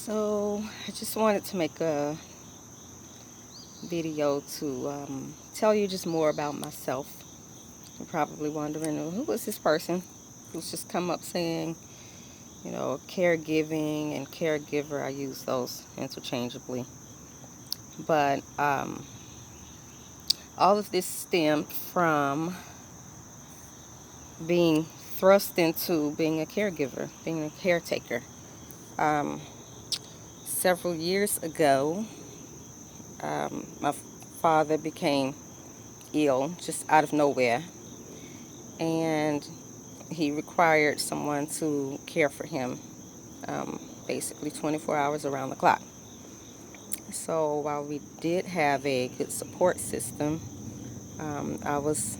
So I just wanted to make a video to tell you just more about myself. You're probably wondering, "Oh, who is this person who's just come up saying, caregiving and caregiver?" I use those interchangeably. But all of this stemmed from being thrust into being a caregiver, being a caretaker. Um, Several years ago, my father became ill just out of nowhere, and he required someone to care for him, basically 24 hours around the clock. So while we did have a good support system, I was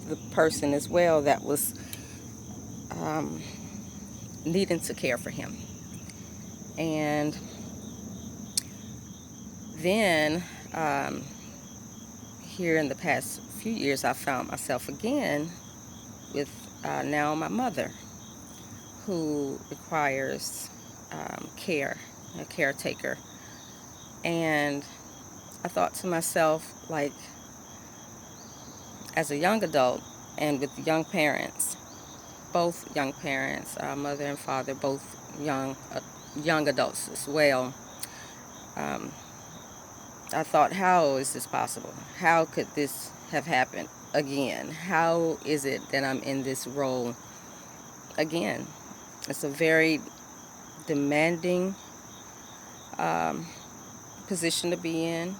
the person as well that was um, needing to care for him. And then here in the past few years, I found myself again with now my mother, who requires care, a caretaker. And I thought to myself, like, as a young adult and with young parents, both young parents, mother and father, both young adults as well, um, I thought, how is this possible? How could this have happened again? How is it that I'm in this role again? It's a very demanding um, position to be in.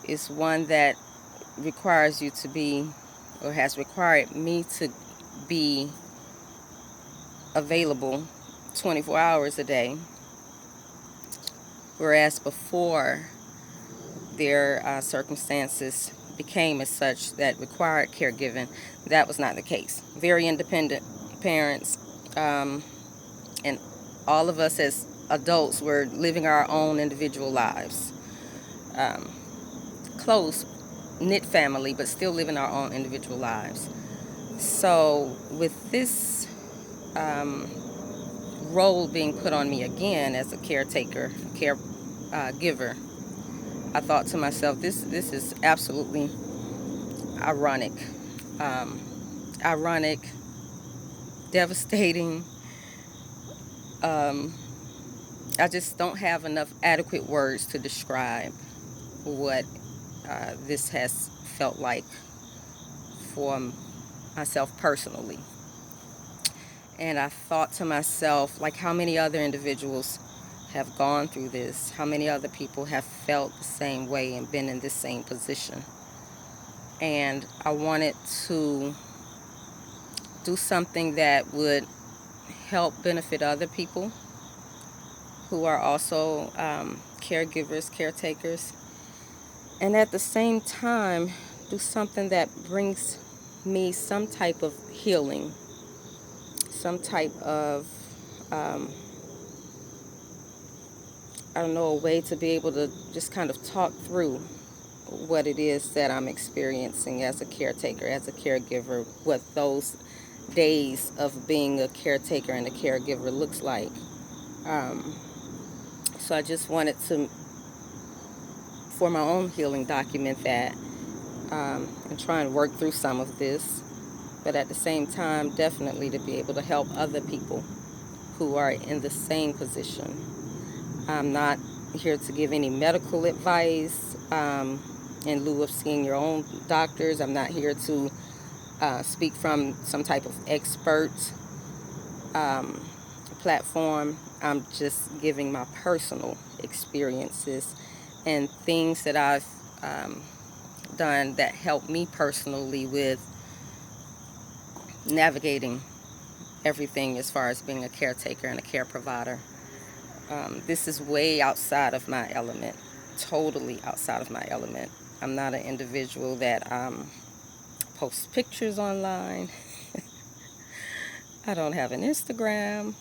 It's one that requires you to be, or has required me to be available 24 hours a day, whereas before their circumstances became as such that required caregiving, that was not the case. Very independent parents, and all of us as adults were living our own individual lives. Um, Close knit family, but still living our own individual lives. So with this role being put on me again as a caretaker, care giver, I thought to myself, this is absolutely ironic, um, ironic, devastating. Um, I just don't have enough adequate words to describe what this has felt like for myself personally. And I thought to myself, like, how many other individuals have gone through this? How many other people have felt the same way and been in this same position? And I wanted to do something that would help benefit other people who are also caregivers, caretakers, and at the same time do something that brings me some type of healing, some type of um, I don't know, a way to be able to just kind of talk through what it is that I'm experiencing as a caretaker, as a caregiver, what those days of being a caretaker and a caregiver looks like. Um, so I just wanted to, for my own healing, document that, and try and work through some of this, but at the same time, definitely to be able to help other people who are in the same position. I'm not here to give any medical advice in lieu of seeing your own doctors. I'm not here to speak from some type of expert um, platform. I'm just giving my personal experiences and things that I've done that help me personally with navigating everything as far as being a caretaker and a care provider. This is way outside of my element, totally outside of my element. I'm not an individual that posts pictures online. I don't have an Instagram.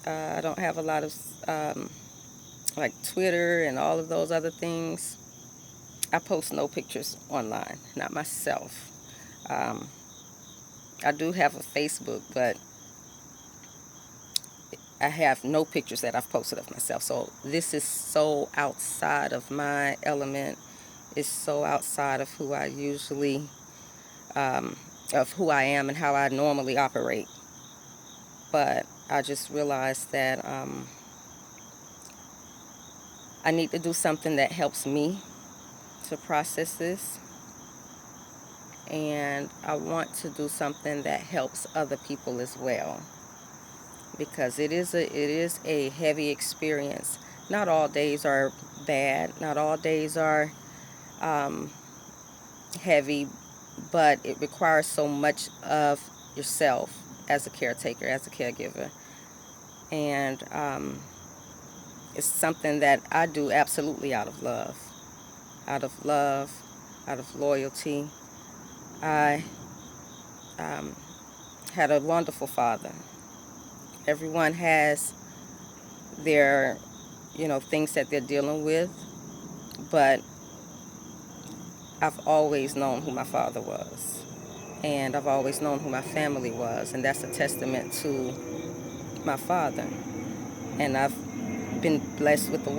I don't have a lot of like Twitter and all of those other things. I post no pictures online, not myself. I do have a Facebook, but I have no pictures that I've posted of myself. So this is so outside of my element. It's so outside of who I usually, of who I am and how I normally operate. But I just realized that I need to do something that helps me to process this. And I want to do something that helps other people as well, because it is a heavy experience. Not all days are bad. Not all days are um, heavy, but it requires so much of yourself as a caretaker, as a caregiver, and it's something that I do absolutely out of love, out of loyalty. I um, had a wonderful father. Everyone has their, things that they're dealing with, but I've always known who my father was, and I've always known who my family was, and that's a testament to my father. And I've been blessed with a